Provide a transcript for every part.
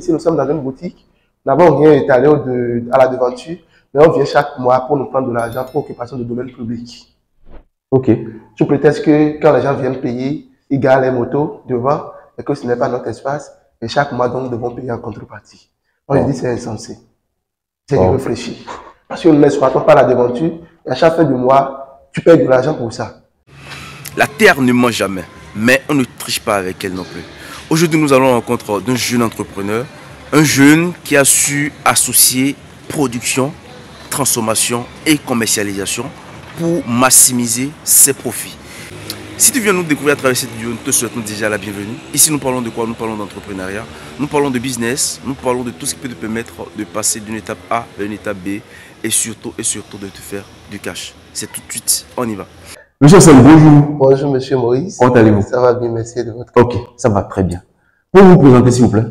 Ici, nous sommes dans une boutique. D'abord, on vient étaler à la devanture, mais on vient chaque mois pour nous prendre de l'argent pour occupation de domaine public. Ok. Sous prétexte que quand les gens viennent payer, ils garent les motos devant et que ce n'est pas notre espace. Et chaque mois, donc, nous devons payer en contrepartie. Moi, je dis c'est insensé. C'est irréfléchi. Parce que nous n'exploitons pas la devanture et à chaque fin du mois, tu payes de l'argent pour ça. La terre ne ment jamais, mais on ne triche pas avec elle non plus. Aujourd'hui, nous allons à la rencontre d'un jeune entrepreneur, un jeune qui a su associer production, transformation et commercialisation pour maximiser ses profits. Si tu viens nous découvrir à travers cette vidéo, nous te souhaitons déjà la bienvenue. Ici, nous parlons de quoi? Nous parlons d'entrepreneuriat, nous parlons de business, nous parlons de tout ce qui peut te permettre de passer d'une étape A à une étape B et surtout de te faire du cash. C'est tout de suite, on y va. Monsieur Hassan, bonjour. Bonjour, monsieur Maurice. Comment allez-vous? Ça va bien, merci de votre Ok, ça va très bien. Pouvez-vous vous présenter, s'il vous plaît?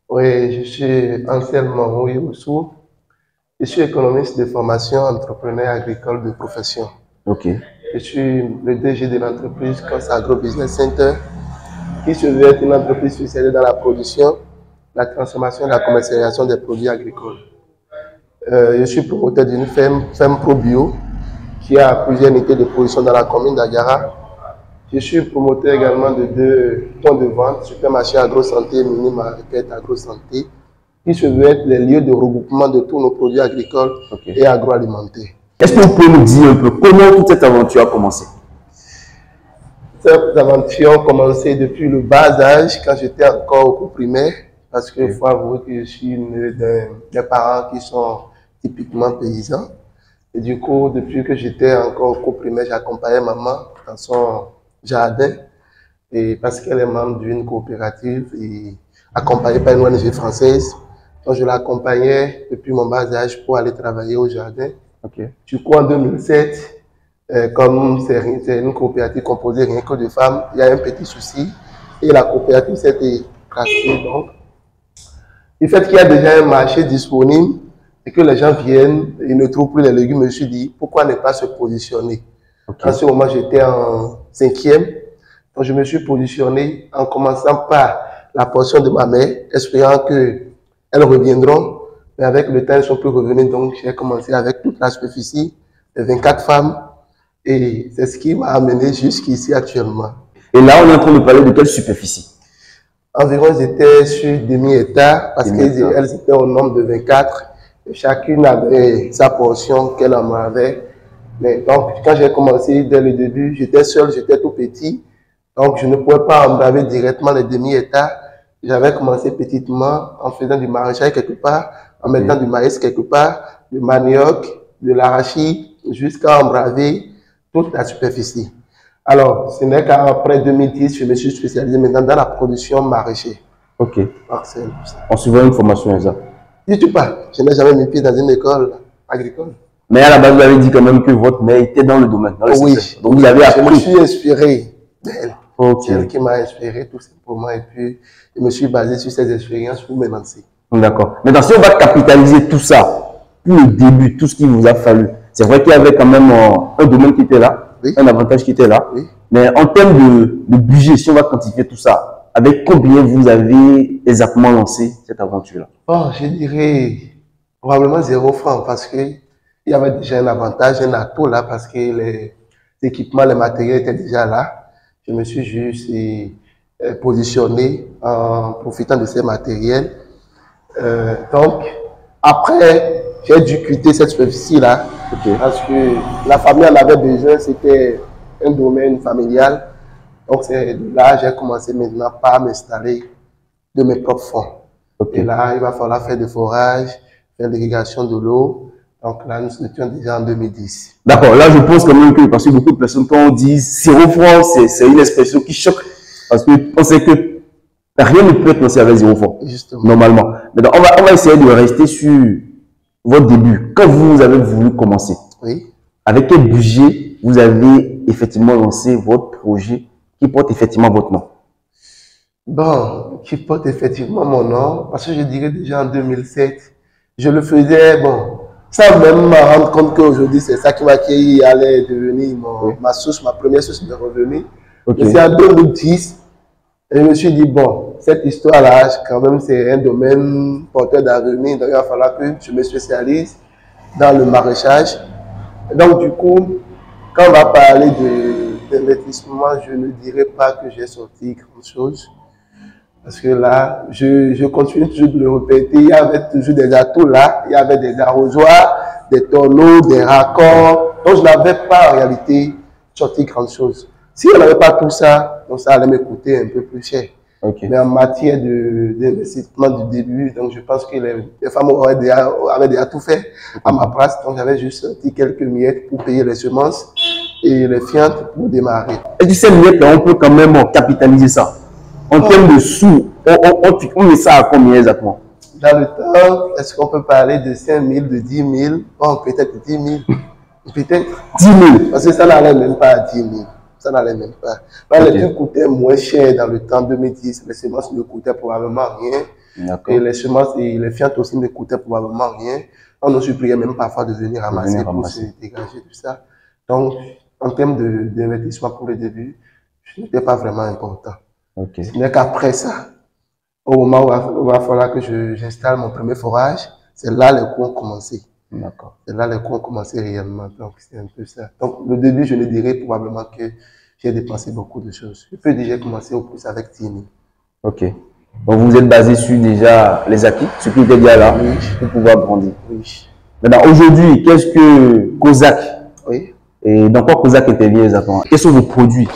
Oui, je suis anciennement Maurice Oussou. Je suis économiste de formation, entrepreneur agricole de profession. Ok. Je suis le DG de l'entreprise Consagro Business Center, qui se veut être une entreprise spécialisée dans la production, la transformation et la commercialisation des produits agricoles. Je suis promoteur d'une ferme Pro Bio, qui a plusieurs unités de production dans la commune d'Agara. Je suis promoteur également de 2 points de vente, supermarché agro-santé, mini-market agro-santé, qui se veut être les lieux de regroupement de tous nos produits agricoles et agroalimentaires. Est-ce que vous pouvez nous dire un peu comment toute cette aventure a commencé? Cette aventure a commencé depuis le bas âge, quand j'étais encore au cours primaire, parce qu'il faut avouer que je suis né des parents qui sont typiquement paysans. Et du coup, depuis que j'étais encore au cours primaire, j'accompagnais maman dans son jardin, et parce qu'elle est membre d'une coopérative et accompagnée par une ONG française. Donc, je l'accompagnais depuis mon bas âge pour aller travailler au jardin. Du coup, en 2007, comme c'est une coopérative composée rien que de femmes, il y a un petit souci et la coopérative s'est écrasée. Donc, le fait qu'il y a déjà un marché disponible et que les gens viennent et ne trouvent plus les légumes, je me suis dit, pourquoi ne pas se positionner? En ce moment, j'étais en 5e. Donc, je me suis positionné en commençant par la portion de ma mère, espérant qu'elles reviendront. Mais avec le temps, elles sont plus revenues. Donc, j'ai commencé avec toute la superficie, les 24 femmes. Et c'est ce qui m'a amené jusqu'ici actuellement. Et là, on est en train de parler de quelle superficie? Environ, j'étais sur demi-hectare parce qu'elles étaient au nombre de 24. Et chacune avait sa portion qu'elle en avait. Mais donc, quand j'ai commencé dès le début, j'étais seul, j'étais tout petit. Donc, je ne pouvais pas embraver directement les demi-hectares. J'avais commencé petitement en faisant du maraîchage quelque part, en mettant du maïs quelque part, du manioc, de l'arachide, jusqu'à embraver toute la superficie. Alors, ce n'est qu'après 2010, je me suis spécialisé maintenant dans la production maraîchère. Ok. Parcelle, on suivait une formation exacte. Du tout pas. Je n'ai jamais mis pied dans une école agricole. Mais à la base, vous avez dit quand même que votre mère était dans le domaine. Dans le secteur. Donc, vous avez appris. Je me suis inspiré d'elle. C'est elle qui m'a inspiré tout simplement. Et puis, je me suis basé sur ces expériences pour me lancer. D'accord. Maintenant, si on va capitaliser tout ça, pour le début, tout ce qu'il vous a fallu, c'est vrai qu'il y avait quand même un domaine qui était là, un avantage qui était là. Mais en termes de budget, si on va quantifier tout ça, avec combien vous avez exactement lancé cette aventure-là? Oh, je dirais probablement 0 francs parce qu'il y avait déjà un avantage, un atout là, parce que les équipements, les matériels étaient déjà là. Je me suis juste positionné en profitant de ces matériels. Donc, après, j'ai dû quitter cette superficie-là parce que la famille en avait besoin, c'était un domaine familial. Donc, c'est là que j'ai commencé maintenant par m'installer de mes propres fonds. Et là, il va falloir faire du forage, faire l'irrigation de l'eau. Donc là, nous étions déjà en 2010. D'accord, là je pense quand même que, parce que beaucoup de personnes, quand on dit 0 francs, c'est une expression qui choque. Parce qu'on sait que rien ne peut être lancé avec 0 francs, normalement. Maintenant, on va essayer de rester sur votre début. Quand vous avez voulu commencer, avec quel budget vous avez effectivement lancé votre projet qui porte effectivement votre nom? Bon, qui porte effectivement mon nom, parce que je dirais déjà en 2007, je le faisais, bon, sans même me rendre compte qu'aujourd'hui, c'est ça qui allait devenir ma première source de revenus. Et c'est en 2010, et je me suis dit, bon, cette histoire-là, quand même, c'est un domaine porteur d'avenir. Donc, il va falloir que je me spécialise dans le maraîchage. Donc, du coup, quand on va parler d'investissement, je ne dirais pas que j'ai sorti grand-chose. Parce que là, je continue toujours de le répéter, il y avait toujours des atouts là, il y avait des arrosoirs, des tonneaux, des raccords. Donc, je n'avais pas en réalité sorti grand-chose. Si on n'avait pas tout ça, donc ça allait me coûter un peu plus cher. Okay. Mais en matière d'investissement du début, donc je pense que les femmes avaient déjà tout fait à ma place. Donc j'avais juste sorti quelques miettes pour payer les semences et les fientes pour démarrer. Et tu sais, miettes, on peut quand même capitaliser ça. En termes de sous, on met ça à combien exactement? Dans le temps, est-ce qu'on peut parler de 5 000, de 10 000? Bon, peut-être 10 000. Peut-être 10 000. Parce que ça n'allait même pas à 10 000. Ça n'allait même pas. Okay. Les trucs coûtaient moins cher dans le temps 2010. Les semences ne coûtaient probablement rien. Et les semences et les fientes aussi ne coûtaient probablement rien. On nous suppliait même parfois de venir ramasser pour se dégager de ça. Donc, en termes d'investissement pour le début, ce n'était pas vraiment important. Okay. Ce n'est qu'après ça, au moment où il va falloir que j'installe mon premier forage, c'est là les coûts ont commencé. C'est là les coûts ont commencé réellement. Donc, c'est un peu ça. Donc, le début, je ne dirais probablement que j'ai dépensé beaucoup de choses. Je peux déjà commencer au plus avec 10 000. Ok. Donc, vous êtes basé sur déjà les acquis, ce qui était déjà là, oui, pour pouvoir grandir. Oui. Maintenant, aujourd'hui, qu'est-ce que COSAC? Oui. Et dans quoi COSAC intervient exactement? Quels sont vos produits,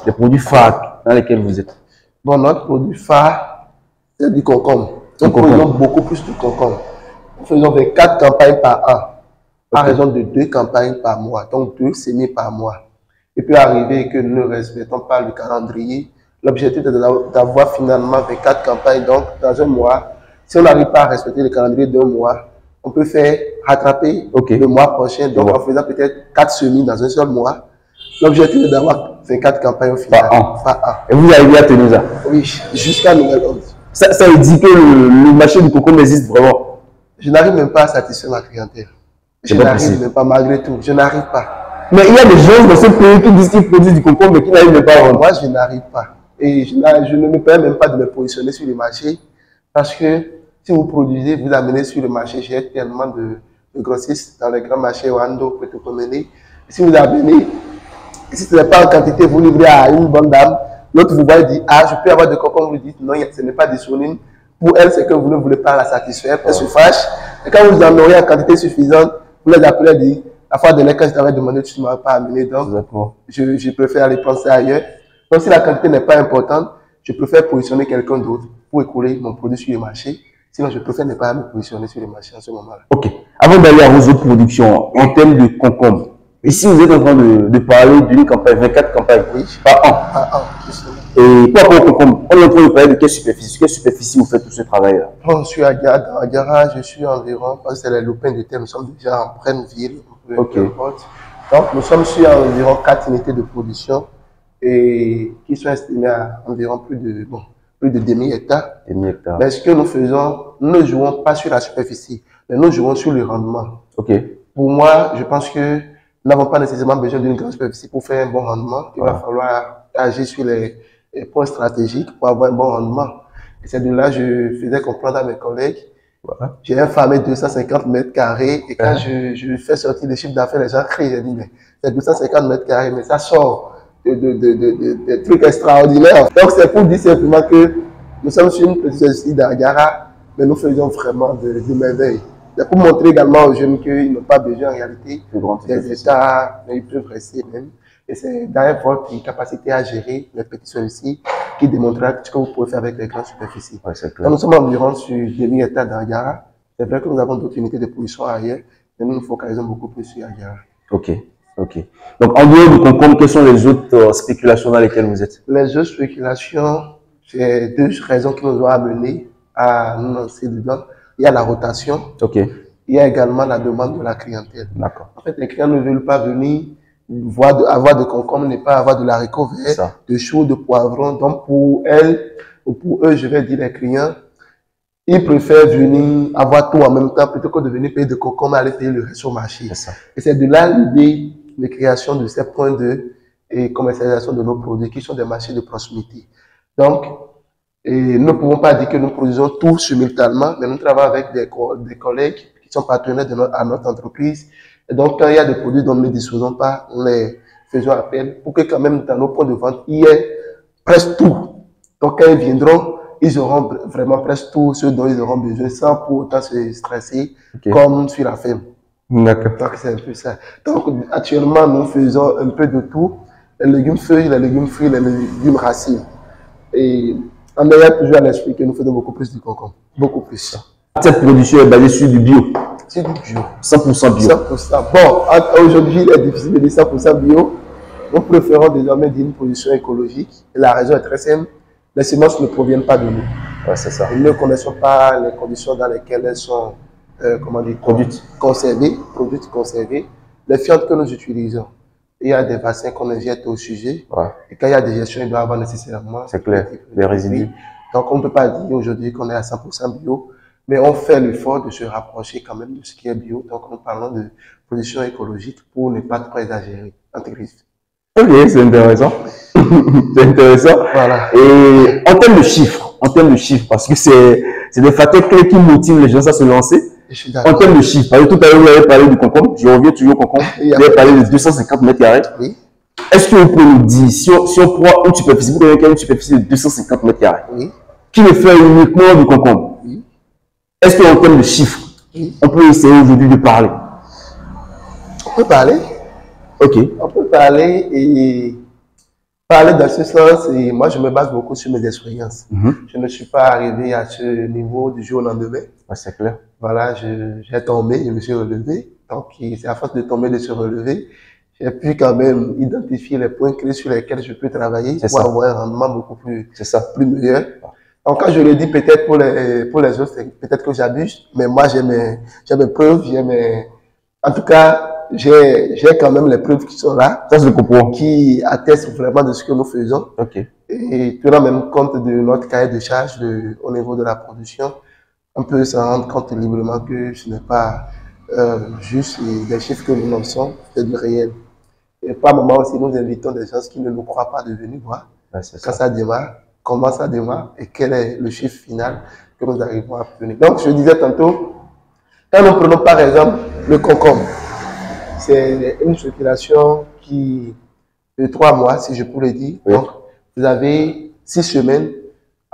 les produits phares dans lesquels vous êtes? Bon, notre produit phare, c'est du concombre. Nous faisons beaucoup plus de concombre. Nous faisons 24 campagnes par an, à raison de 2 campagnes par mois, donc 2 semis par mois. Et puis arriver que nous ne respectons pas le calendrier, l'objectif est d'avoir finalement 24 campagnes, donc dans un mois. Si on n'arrive pas à respecter le calendrier d'un mois, on peut faire rattraper le mois prochain, donc en faisant peut-être 4 semis dans un seul mois. L'objectif est d'avoir 24 campagnes au final. Par an. Et vous arrivez à tenir ça? Oui, jusqu'à nouvel ordre. Ça veut dire que le marché du concombre existe vraiment? Je n'arrive même pas à satisfaire ma clientèle. Je n'arrive même pas, malgré tout. Je n'arrive pas. Mais il y a des gens dans ce pays qui disent qu'ils produisent du concombre mais qui n'arrivent même pas à vendre. Moi, je n'arrive pas. Et je ne me permets même pas de me positionner sur le marché. Parce que si vous produisez, vous amenez sur le marché. J'ai tellement de grossistes dans les grands marchés, Wando, Petro-Komene. Si vous amenez, si ce n'est pas en quantité, vous livrez à une bonne dame. L'autre vous voit dire, ah, je peux avoir de concombre. Vous dites, non, ce n'est pas disponible. Pour elle, c'est que vous ne voulez pas la satisfaire. Elle se fâche. Et quand vous en aurez en quantité suffisante, vous les appelez et dites, la fois dernière, quand je t'avais demandé, tu ne m'as pas amené. Donc, je préfère aller penser ailleurs. Donc, si la quantité n'est pas importante, je préfère positionner quelqu'un d'autre pour écouler mon produit sur le marché. Sinon, je préfère ne pas me positionner sur le marché en ce moment-là. Ok. Avant d'aller à vos autres productions, en termes de concombre, ici, vous êtes en train de parler d'une campagne, 24 campagnes par an. Par an, justement. Et quoi pour le concombre? On est en train de parler de quelle superficie? Quelle superficie vous faites tout ce travail-là? Bon, je suis à Gara, je suis environ, parce que c'est les lopins de terre, nous sommes déjà en pleine ville. Ok. Donc, nous sommes sur environ 4 unités de production et qui sont estimées à environ plus de demi-hectare. Mais ce que nous faisons, nous ne jouons pas sur la superficie, mais nous jouons sur le rendement. Ok. Pour moi, je pense que nous n'avons pas nécessairement besoin d'une grande superficie pour faire un bon rendement. Il va falloir agir sur les points stratégiques pour avoir un bon rendement. Et c'est de là que je faisais comprendre à mes collègues. J'ai un farm de 250 mètres carrés et quand je fais sortir les chiffres d'affaires, les gens crient. J'ai dit, mais c'est 250 mètres carrés, mais ça sort de trucs extraordinaires. Donc c'est pour dire simplement que nous sommes sur une petite société d'Agara, mais nous faisons vraiment de merveilles. C'est pour montrer également aux jeunes qu'ils n'ont pas besoin en réalité des états, mais ils peuvent rester même. Et c'est dans votre capacité à gérer les petits superficies qui démontrera ce que vous pouvez faire avec les grandes superficies. Ouais, donc, nous sommes environ sur 2000 hectares d'Agara. C'est vrai que nous avons d'autres unités de production ailleurs, mais nous nous focalisons beaucoup plus sur Agara. Ok, ok. Donc en dehors du concombre, quelles sont les autres spéculations dans lesquelles vous êtes? Les autres spéculations, c'est 2 raisons qui nous ont amenés à nous lancer dedans. Il y a la rotation. Ok. Il y a également la demande de la clientèle. D'accord. En fait, les clients ne veulent pas venir avoir de concombre, ne pas avoir de l'haricot vert, de choux, de poivrons. Donc pour elles, ou pour eux, je vais dire les clients, ils préfèrent venir avoir tout en même temps plutôt que de venir payer de concombre et aller payer le reste au marché. Et c'est de là l'idée de création de ces points de commercialisation de nos produits qui sont des marchés de proximité. Donc, Et nous ne pouvons pas dire que nous produisons tout simultanément, mais nous travaillons avec des collègues qui sont partenaires à notre entreprise. Et donc, quand il y a des produits dont nous ne disposons pas, on les faisons appel pour que quand même dans nos points de vente, il y ait presque tout. Donc, quand ils viendront, ils auront vraiment presque tout ce dont ils auront besoin sans pour autant se stresser comme sur la ferme. D'accord. Donc, c'est un peu ça. Donc, actuellement, nous faisons un peu de tout. Les légumes feuilles, les légumes fruits, les légumes racines. Et en ayant toujours à l'esprit que nous faisons beaucoup plus de concombre. Beaucoup plus. Cette production est basée sur du bio. C'est du bio. 100% bio. 100%. Bon, aujourd'hui, il est difficile de dire 100% bio. Nous préférons désormais dire une production écologique. Et la raison est très simple. Les semences ne proviennent pas de nous. Ouais, c'est ça. Nous ne connaissons pas les conditions dans lesquelles elles sont produites conservées. Les fientes que nous utilisons, il y a des vaccins qu'on injecte au sujet. Ouais. Et quand il y a des gestions, il doit y avoir nécessairement des résidus. Donc, on ne peut pas dire aujourd'hui qu'on est à 100% bio, mais on fait l'effort de se rapprocher quand même de ce qui est bio. Donc, nous parlons de production écologique pour ne pas trop exagérer. Ok, c'est intéressant. C'est intéressant. Voilà. Et en termes de chiffres, parce que c'est des facteurs clés qui motivent les gens à se lancer. En termes de chiffres, tout à l'heure, vous avez parlé du concombre, je reviens toujours au concombre, vous avez parlé de 250 mètres carrés. Oui. Est-ce que vous pouvez nous dire, si on prend une superficie, vous connaissez une superficie de 250 mètres carrés, oui, qui le fait uniquement du concombre, oui, est-ce qu'en termes de chiffres, oui, on peut essayer aujourd'hui de parler? On peut parler. Ok. On peut parler et parler dans ce sens, et moi je me base beaucoup sur mes expériences. Je ne suis pas arrivé à ce niveau du jour au lendemain. Ouais, c'est clair. Voilà, j'ai tombé, je me suis relevé. Donc, c'est à force de tomber, de se relever, j'ai pu quand même identifier les points clés sur lesquels je peux travailler pour avoir un rendement beaucoup plus meilleur. Donc, quand je le dis peut-être pour les autres, peut-être que j'abuse, mais moi j'ai mes preuves, en tout cas, j'ai quand même les preuves qui sont là, qui attestent vraiment de ce que nous faisons. Okay. Et tenant même compte de notre cahier de charge au niveau de la production, on peut se rendre compte librement que ce n'est pas juste des chiffres que nous lançons, c'est du réel. Et par moment aussi, nous invitons des gens qui ne nous croient pas de venir voir quand ça démarre, comment ça démarre et quel est le chiffre final que nous arrivons à obtenir. Donc, je disais tantôt, quand nous prenons par exemple le concombre, c'est une circulation de 3 mois, si je pourrais dire. Oui. Donc, vous avez 6 semaines.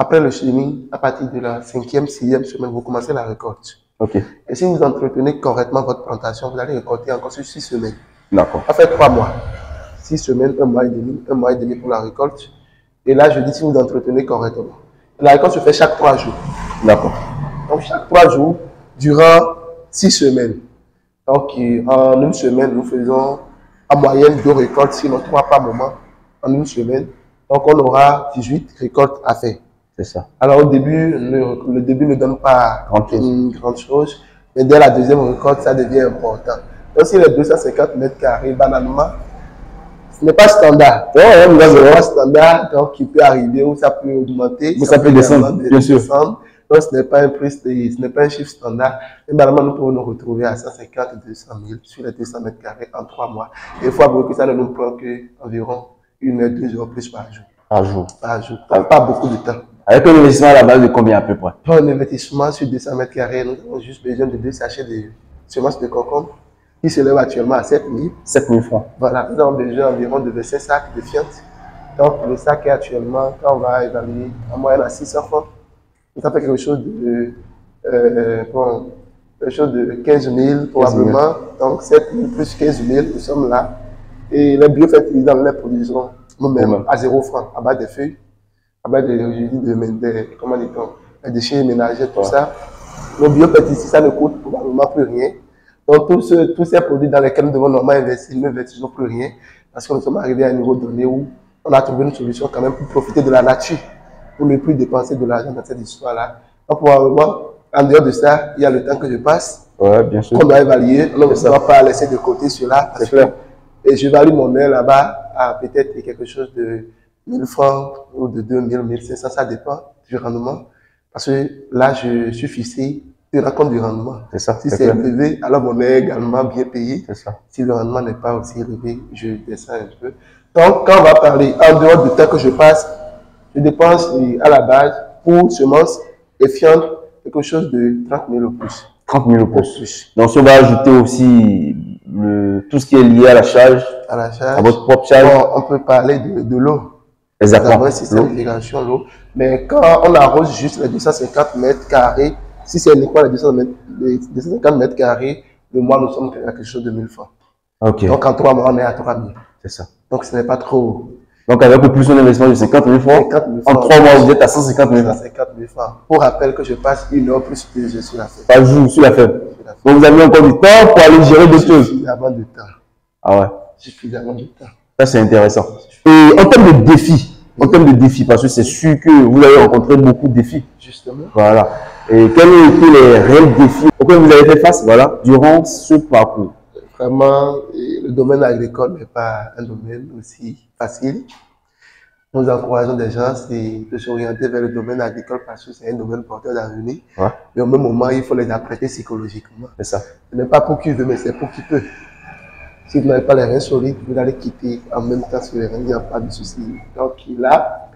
Après le chenille, à partir de la 5e, 6e semaine, vous commencez la récolte. Okay. Et si vous entretenez correctement votre plantation, vous allez récolter encore sur 6 semaines. D'accord. Ça fait 3 mois. 6 semaines, 1 mois et demi pour la récolte. Et là, je dis si vous entretenez correctement. La récolte se fait chaque 3 jours. D'accord. Donc, chaque 3 jours, durant 6 semaines. Donc, en une semaine, nous faisons en moyenne 2 récoltes, sinon 3 par moment, en une semaine. Donc, on aura 18 récoltes à faire. C'est ça. Alors, au début, le début ne donne pas une grande chose, mais dès la deuxième récolte, ça devient important. Donc, si les 250 mètres carrés, banalement, ce n'est pas standard. Ce n'est pas standard, donc il peut arriver ou ça peut augmenter. Mais ça peut descendre, bien sûr. Donc, ce n'est pas un chiffre standard. Mais normalement, nous pouvons nous retrouver à 150 et 200 000 sur les 200 mètres carrés en 3 mois. Et il faut avouer que ça ne nous prend qu'environ 1 heure, 2 heures plus par jour. Par jour. Donc, pas beaucoup de temps. Avec un investissement à la base de combien à peu près? Pour un investissement sur 200 mètres carrés, nous avons juste besoin de 2 sachets de semences de concombre qui s'élèvent actuellement à 7 000. 7 000 francs. Voilà, nous avons besoin environ de 25 sacs de fientes. Donc, le sac est actuellement, quand on va évaluer, en moyenne à 600 francs. Ça fait quelque chose de 15 000 probablement. Donc 7 000 plus 15 000, nous sommes là. Et les biofertilisants, nous les produisons nous-mêmes à 0 francs, à base des feuilles, à base des déchets ménagers, tout ça. Nos biofertilisants, ça ne coûte probablement plus rien. Donc tous ces produits dans lesquels nous devons normalement investir, nous n'investissons plus rien. Parce que nous sommes arrivés à un niveau donné où on a trouvé une solution quand même pour profiter de la nature, pour ne plus dépenser de l'argent dans cette histoire-là. Donc, probablement, en dehors de ça, il y a le temps que je passe. Ouais, bien sûr. On doit évaluer. On ne doit pas laisser de côté cela. Et j'évalue mon air là-bas à peut-être quelque chose de 1000 francs ou de 2000, 1500, ça dépend du rendement. Parce que là, je suis fixé de la compte du rendement. C'est ça. Si c'est élevé, alors mon air est également bien payé. C'est ça. Si le rendement n'est pas aussi élevé, je descends un peu. Donc, quand on va parler en dehors du temps que je passe, je dépense à la base pour semences et fientes, quelque chose de 30 000 au plus. 30 000 au plus. Donc, si on va ajouter aussi tout ce qui est lié à la charge, à votre propre charge. Bon, on peut parler de l'eau. Exactement. Un système d'irrigation l'eau. Mais quand on arrose juste les 250 mètres carrés, si c'est uniquement les 250 mètres carrés, le mois, nous sommes à quelque chose de 1000 francs. Okay. Donc, en 3 mois, on est à 3 000. C'est ça. Donc, ce n'est pas trop. Donc, avec au plus un investissement de 50 000 francs, en 3 mois, vous êtes à 150 000 francs. 150 000 francs. Pour rappel que je passe 1 heure plus que je suis la fête. Par jour, sur la fête. Donc, vous avez encore du temps pour aller gérer d'autres choses. Suffisamment de temps. Ah ouais. Suffisamment de temps. Ça, c'est intéressant. Et en termes de défis, parce que c'est sûr que vous avez rencontré beaucoup de défis. Justement. Voilà. Et quels ont été les réels défis auxquels vous avez fait face, voilà, durant ce parcours? Vraiment, le domaine agricole n'est pas un domaine aussi facile. Nous encourageons des gens de s'orienter vers le domaine agricole parce que c'est un domaine porteur d'avenir. Ouais. Mais au même moment, il faut les apprêter psychologiquement. C'est ça. Ce n'est pas pour qui veut, mais c'est pour qui peut. Si vous n'avez pas les reins solides, vous allez quitter en même temps sur les reins, il n'y a pas de souci. Donc là,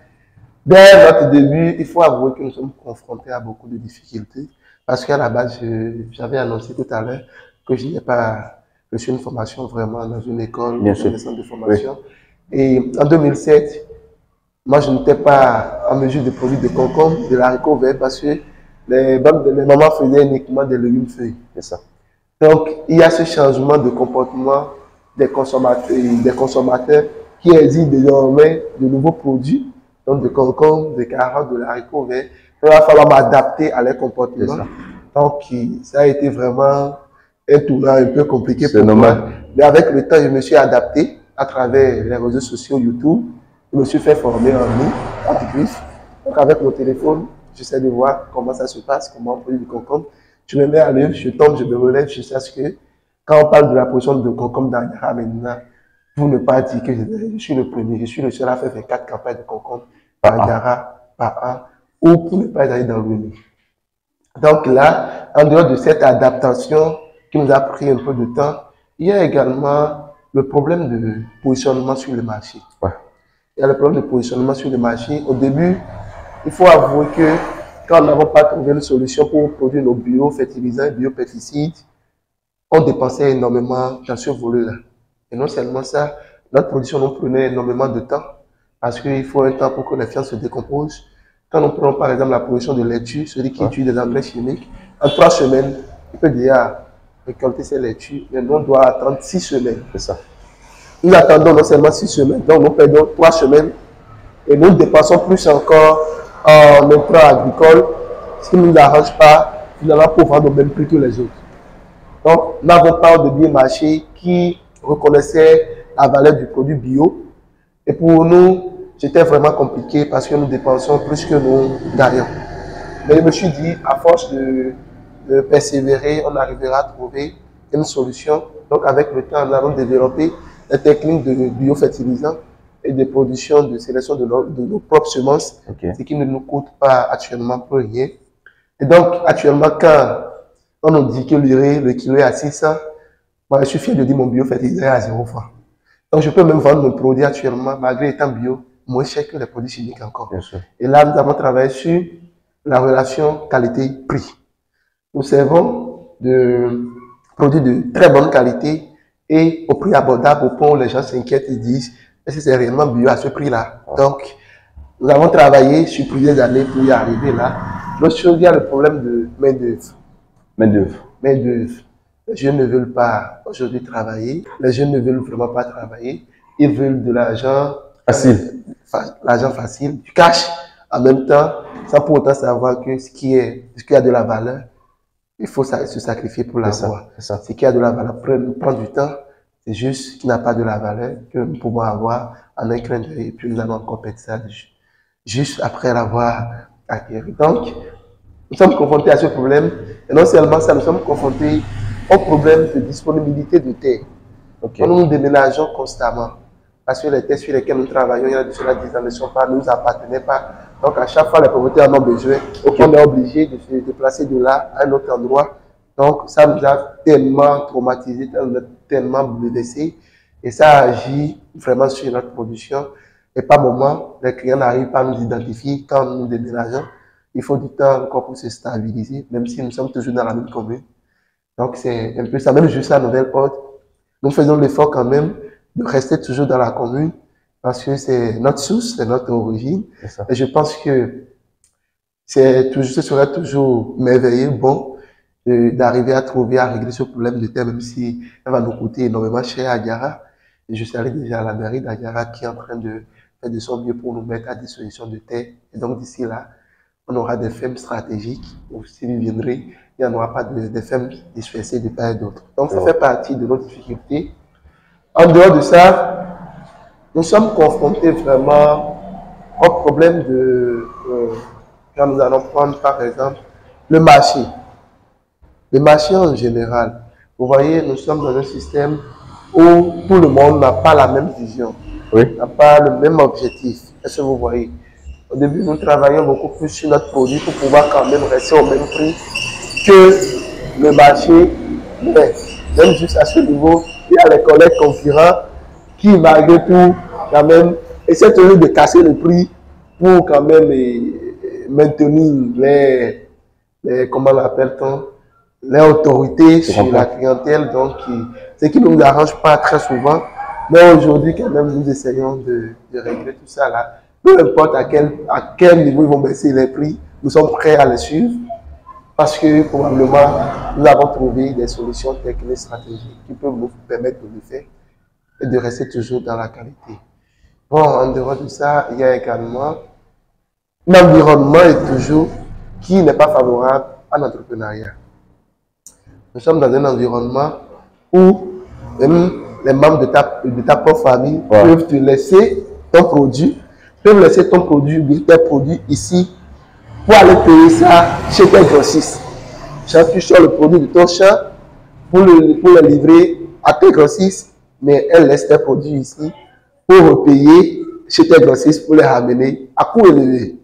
dès notre début, il faut avouer que nous sommes confrontés à beaucoup de difficultés. Parce qu'à la base, j'avais annoncé tout à l'heure que je n'ai pas reçu une formation vraiment dans une école, dans un centre de formation. Oui. Et en 2007, moi, je n'étais pas en mesure de produire de concombre, de l'haricot vert, parce que les mamans faisaient uniquement des légumes feuilles. C'est ça. Donc, il y a ce changement de comportement des consommateurs qui exigent désormais de nouveaux produits, donc de concombre, de carottes, de l'haricot vert. Il va falloir m'adapter à leur comportement. Donc, ça a été vraiment un tournant un peu compliqué pour moi. Mais avec le temps, je me suis adapté à travers les réseaux sociaux, YouTube. Je me suis fait former en ligne, en griffe. Donc, avec mon téléphone, j'essaie de voir comment ça se passe, comment on produit du concombre. Je me mets à l'œuvre, je tombe, je me relève, je sais que quand on parle de la production de concombre dans Yara maintenant, pour ne pas dire que je suis le premier, je suis le seul à faire 24 campagnes de concombre dans Yara par an, ou pour ne pas aller dans le menu. Donc là, en dehors de cette adaptation qui nous a pris un peu de temps, il y a également le problème de positionnement sur le marché. Ouais. Il y a le problème de positionnement sur le marché. Au début, il faut avouer que quand nous n'avons pas trouvé une solution pour produire nos biofertilisants, biopesticides, on dépensait énormément dans ce volet-là. Et non seulement ça, notre production nous prenait énormément de temps parce qu'il faut un temps pour que les fientes se décomposent. Quand nous prenons par exemple la production de laitue, celui qui utilise des engrais chimiques, en 3 semaines, il peut déjà récolter ses laitues, mais nous on doit attendre 6 semaines. C'est ça. Nous attendons non seulement 6 semaines, donc nous perdons 3 semaines et nous dépensons plus encore en intrants agricoles, ce qui ne nous arrange pas finalement pour vendre au même prix que les autres. Donc, nous n'avons pas de biais marché qui reconnaissait la valeur du produit bio. Et pour nous, c'était vraiment compliqué parce que nous dépensons plus que nous gagnons. Mais je me suis dit, à force de persévérer, on arrivera à trouver une solution. Donc, avec le temps, nous allons développer des techniques de biofertilisants et de production, de sélection de nos propres semences, ce qui ne nous coûte pas actuellement pour rien. Et donc, actuellement, quand on nous dit que le kilo est à 600, moi, je suis fier de dire mon biofertilisant est à 0 francs. Donc, je peux même vendre mon produit actuellement, malgré étant bio, moins cher que les produits chimiques encore. Bien sûr. Et là, nous avons travaillé sur la relation qualité-prix. Nous servons de produits de très bonne qualité et au prix abordable, au point où les gens s'inquiètent et disent est-ce que c'est réellement bio à ce prix-là? Donc, nous avons travaillé sur plusieurs années pour y arriver là. L'autre chose, il y a le problème de main-d'œuvre. Main-d'œuvre. Les jeunes ne veulent pas aujourd'hui travailler. Les jeunes ne veulent vraiment pas travailler. Ils veulent de l'argent facile. L'argent facile, du cash en même temps, sans pour autant savoir que ce qui a de la valeur, il faut se sacrifier pour l'avoir. Ce qui a de la valeur prend du temps. C'est juste ce qui n'a pas de la valeur que nous pouvons avoir en un clin d'œil. Et puis nous allons encore perdre ça juste après l'avoir acquis. Donc, nous sommes confrontés à ce problème. Et non seulement ça, nous sommes confrontés au problème de disponibilité de terre. Nous déménageons constamment. Parce que les terres sur lesquelles nous travaillons, il y a de cela 10 ans, ne nous appartenaient pas. Donc, à chaque fois, les propriétaires en ont besoin. On est obligé de se déplacer de là à un autre endroit. Donc, ça nous a tellement traumatisé, tellement blessé. Et ça agit vraiment sur notre production. Et par moment, les clients n'arrivent pas à nous identifier quand nous déménageons. il faut du temps encore pour se stabiliser, même si nous sommes toujours dans la même commune. Donc, c'est un peu ça. Même juste à Nouvelle-Haute, nous faisons l'effort quand même de rester toujours dans la commune parce que c'est notre source, c'est notre origine. Et je pense que ce serait toujours merveilleux, bon, d'arriver à trouver, à régler ce problème de terre, même si elle va nous coûter énormément cher à Diarra. Et je suis allé déjà à la mairie d'Adiara qui est en train de faire de son mieux pour nous mettre à disposition de terre. Et donc, d'ici là, on aura des fermes stratégiques, ou si vous viendrez, il n'y en aura pas de fermes dispersées de part et d'autre. Donc, ça fait partie de nos difficultés. En dehors de ça, nous sommes confrontés vraiment au problème de, quand nous allons prendre par exemple le marché. Le marché en général, vous voyez, nous sommes dans un système où tout le monde n'a pas la même vision, n'a pas le même objectif. Est-ce que vous voyez? Au début, nous travaillons beaucoup plus sur notre produit pour pouvoir quand même rester au même prix que le marché. Mais même juste à ce niveau, il y a les collègues concurrents qui, malgré tout, quand même, essaient toujours de casser le prix pour quand même maintenir comment l'appelle-t-on, les autorités sur la clientèle, donc ce qui ne nous arrange pas très souvent. Mais aujourd'hui, quand même, nous essayons de régler tout ça là. Peu importe à quel niveau ils vont baisser les prix, nous sommes prêts à les suivre parce que probablement nous avons trouvé des solutions techniques stratégiques qui peuvent nous permettre de le faire et de rester toujours dans la qualité. Bon, en dehors de ça, il y a également l'environnement est toujours qui n'est pas favorable à l'entrepreneuriat. Nous sommes dans un environnement où même les membres de ta propre famille peuvent te laisser ton produit, tes produits ici pour aller payer ça chez tes grossistes. Quand tu sors le produit de ton champ pour le livrer à tes grossistes, mais elles laissent tes produits ici pour repayer chez tes grossistes pour les ramener à coût élevé.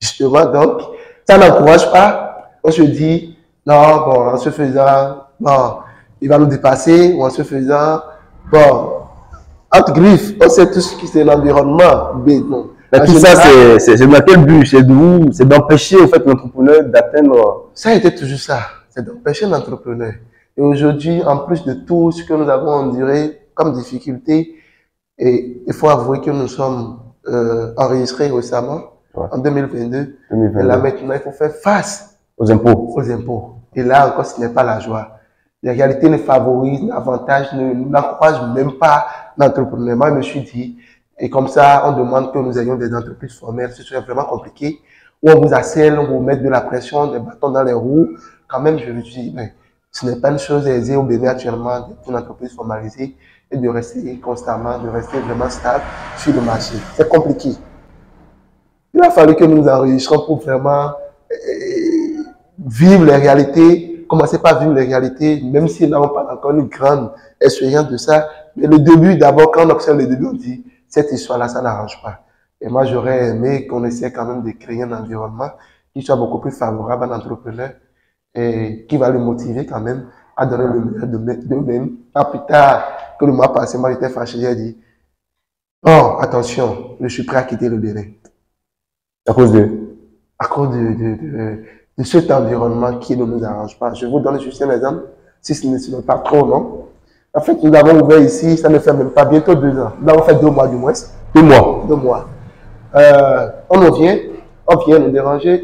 Justement, donc, ça n'encourage pas. On se dit, non, bon, en se faisant, bon, il va nous dépasser, ou en se faisant, bon, entre griffes, on sait tout ce qui c'est l'environnement. Mais tout ça, c'est dans quel but? C'est d'empêcher en fait, l'entrepreneur d'atteindre. Ça a été toujours ça, c'est d'empêcher l'entrepreneur. Et aujourd'hui, en plus de tout ce que nous avons enduré comme difficulté, et il faut avouer que nous sommes enregistrés récemment, en 2022. Et là maintenant, il faut faire face aux impôts. Et là encore, ce n'est pas la joie. La réalité ne favorise, n'avantage, n'encourage même pas l'entrepreneuriat. Moi, je me suis dit, et comme ça, on demande que nous ayons des entreprises formelles, ce serait vraiment compliqué, où on vous harcèle, on vous met de la pression, des bâtons dans les roues. Quand même, je me suis dit, mais ce n'est pas une chose aisée au Bénin actuellement d'être une entreprise formalisée et de rester constamment, de rester vraiment stable sur le marché. C'est compliqué. Il a fallu que nous nous enregistrions pour vraiment vivre les réalités, commencer par vivre les réalités, même si nous n'avons pas encore une grande expérience de ça. Mais le début, d'abord, quand on observe le début, on dit, cette histoire-là, ça n'arrange pas. Et moi, j'aurais aimé qu'on essaie quand même de créer un environnement qui soit beaucoup plus favorable à l'entrepreneur et qui va le motiver quand même à donner le meilleur d'eux-mêmes. Plus tard que le mois passé, moi, j'étais fâché, j'ai dit, oh, attention, je suis prêt à quitter le Bénin. À cause de cet environnement qui ne nous arrange pas. Je vous donne juste un exemple, si ce n'est pas trop, non? En fait, nous avons ouvert ici, ça ne fait même pas bientôt 2 ans. Nous avons fait 2 mois du moins. 2 mois. 2 mois. On vient nous déranger.